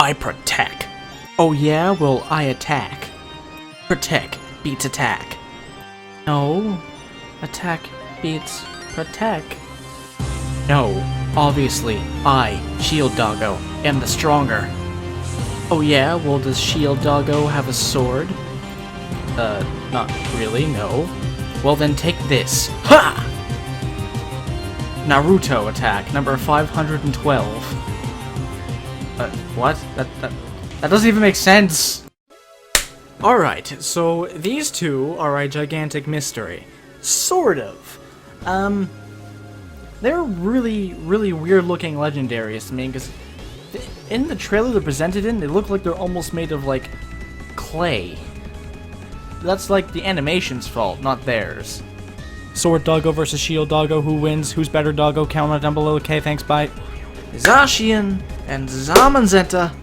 I protect. Oh yeah? Well, I attack. Protect beats attack. No. Attack beats protect. No. Obviously, I, Shield Doggo, am the stronger. Oh yeah? Well, does Shield Doggo have a sword? Not really, no. Well then take this. Ha! Naruto attack, number 512. What? That doesn't even make sense! Alright, so these two are a gigantic mystery. Sort of. They're really weird looking legendaries to me, because in the trailer they're presented in, they look like they're almost made of, like, clay. That's like the animation's fault, not theirs. Sword Doggo versus Shield Doggo, who wins? Who's better, Doggo? Comment down below. Okay, thanks, bye. Zacian and Zamazenta,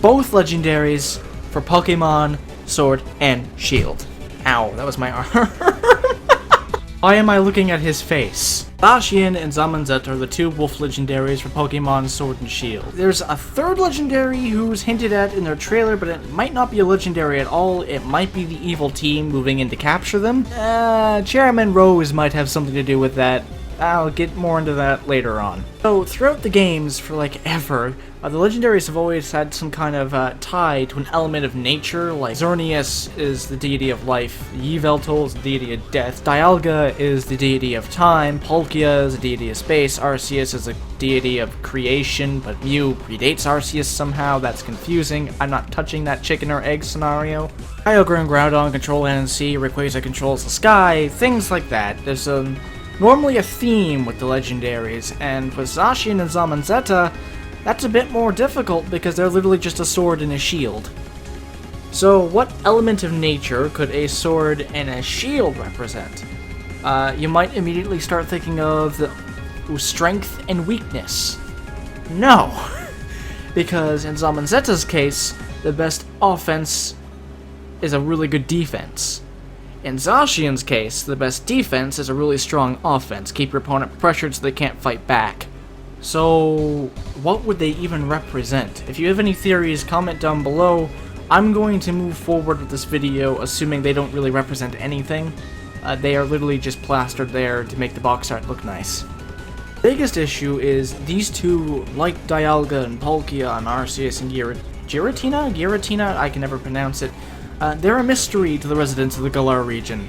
both legendaries for Pokemon Sword and Shield. Ow, that was my arm. Why am I looking at his face? Zacian and Zamazenta are the two wolf legendaries for Pokemon Sword and Shield. There's a third legendary who's hinted at in their trailer, but it might not be a legendary at all. It might be the evil team moving in to capture them. Chairman Rose might have something to do with that. I'll get more into that later on. So, throughout the games, for like ever, the legendaries have always had some kind of tie to an element of nature, like Xerneas is the deity of life, Yveltal is the deity of death, Dialga is the deity of time, Palkia is the deity of space, Arceus is a deity of creation, but Mew predates Arceus somehow. That's confusing. I'm not touching that chicken or egg scenario. Kyogre and Groudon control land and sea, Rayquaza controls the sky, things like that. There's normally a theme with the legendaries, and with Zacian and Zamazenta, that's a bit more difficult because they're literally just a sword and a shield. So what element of nature could a sword and a shield represent? You might immediately start thinking of the strength and weakness. No! Because in Zamazenta's case, the best offense is a really good defense. In Zacian's case, the best defense is a really strong offense. Keep your opponent pressured so they can't fight back. So, what would they even represent? If you have any theories, comment down below. I'm going to move forward with this video assuming they don't really represent anything. They are literally just plastered there to make the box art look nice. The biggest issue is these two, like Dialga and Palkia and Arceus and Giratina? I can never pronounce it. They're a mystery to the residents of the Galar region.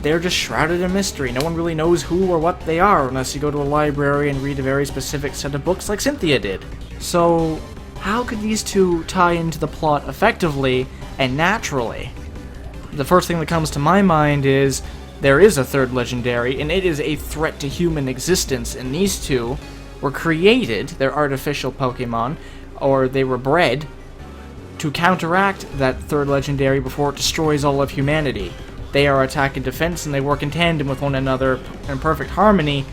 They're just shrouded in mystery. No one really knows who or what they are unless you go to a library and read a very specific set of books like Cynthia did. So, how could these two tie into the plot effectively and naturally? The first thing that comes to my mind is there is a third legendary, and it is a threat to human existence, and these two were created, they're artificial Pokemon, or they were bred to counteract that third legendary before it destroys all of humanity. They are attack and defense, and they work in tandem with one another in perfect harmony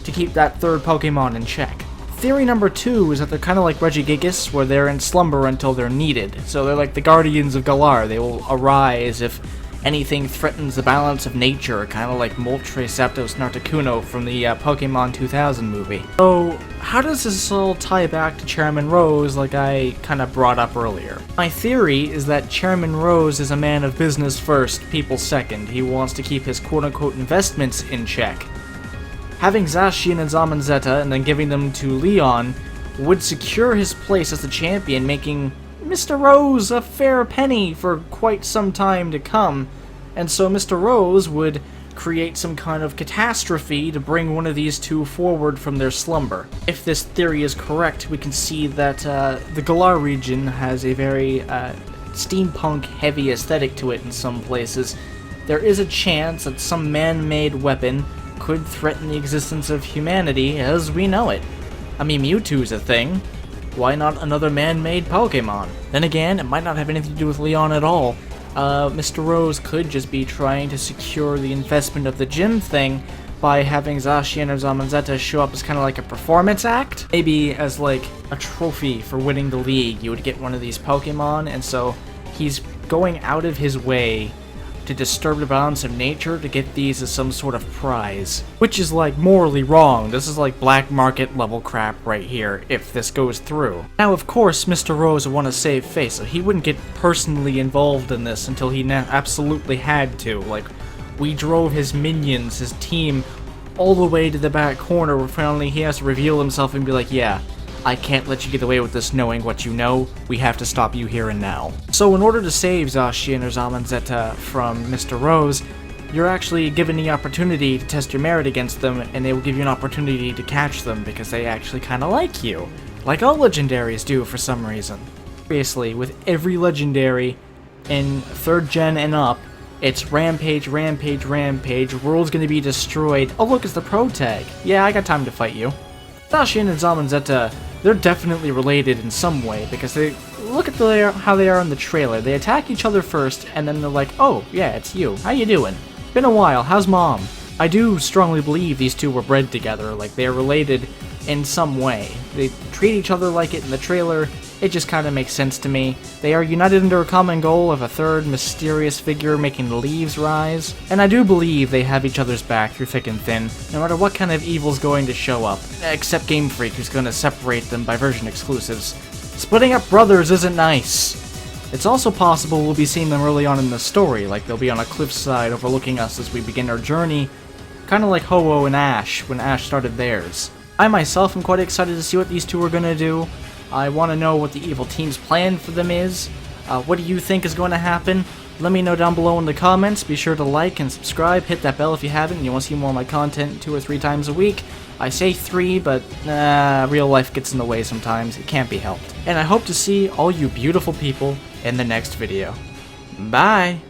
to keep that third Pokemon in check. Theory number 2 is that they're kind of like Regigigas, where they're in slumber until they're needed. So they're like the guardians of Galar. They will arise if anything threatens the balance of nature, kind of like Moltres Zapdos Narticuno from the Pokemon 2000 movie. So, how does this all tie back to Chairman Rose like I kind of brought up earlier? My theory is that Chairman Rose is a man of business first, people second. He wants to keep his quote-unquote investments in check. Having Zacian and Zamazenta and then giving them to Leon would secure his place as the champion, making Mr. Rose a fair penny for quite some time to come, and so Mr. Rose would create some kind of catastrophe to bring one of these two forward from their slumber. If this theory is correct, we can see that the Galar region has a very steampunk-heavy aesthetic to it in some places. There is a chance that some man-made weapon could threaten the existence of humanity as we know it. I mean, Mewtwo's a thing. Why not another man-made Pokemon? Then again, it might not have anything to do with Leon at all. Mr. Rose could just be trying to secure the investment of the gym thing by having Zacian or Zamazenta show up as kind of like a performance act. Maybe as like a trophy for winning the league, you would get one of these Pokemon, and so he's going out of his way to disturb the balance of nature to get these as some sort of prize. Which is like morally wrong. This is like black market level crap right here, if this goes through. Now of course Mr. Rose would want to save face, so he wouldn't get personally involved in this until he absolutely had to. Like, we drove his minions, his team, all the way to the back corner where finally he has to reveal himself and be like, yeah, I can't let you get away with this knowing what you know. We have to stop you here and now. So in order to save Zacian or Zamanzetta from Mr. Rose, you're actually given the opportunity to test your merit against them, and they will give you an opportunity to catch them because they actually kind of like you. Like all legendaries do for some reason. Seriously, with every legendary in 3rd gen and up, it's rampage, rampage, rampage, world's gonna be destroyed. Oh look, it's the pro tag. Yeah, I got time to fight you. Zacian and Zamanzetta, they're definitely related in some way, because they look at how they are in the trailer. They attack each other first, and then they're like, oh, yeah, it's you. How you doing? Been a while. How's mom? I do strongly believe these two were bred together, like they are related in some way. They treat each other like it in the trailer. It just kind of makes sense to me. They are united under a common goal of a third mysterious figure making the leaves rise, and I do believe they have each other's back through thick and thin, no matter what kind of evil's going to show up, except Game Freak, who's going to separate them by version exclusives. Splitting up brothers isn't nice. It's also possible we'll be seeing them early on in the story, like they'll be on a cliffside overlooking us as we begin our journey, kind of like Ho-Oh and Ash when Ash started theirs. I myself am quite excited to see what these two are going to do. I want to know what the evil team's plan for them is. What do you think is going to happen? Let me know down below in the comments. Be sure to like and subscribe. Hit that bell if you haven't and you want to see more of my content 2 or 3 times a week. I say 3, but real life gets in the way sometimes. It can't be helped. And I hope to see all you beautiful people in the next video. Bye!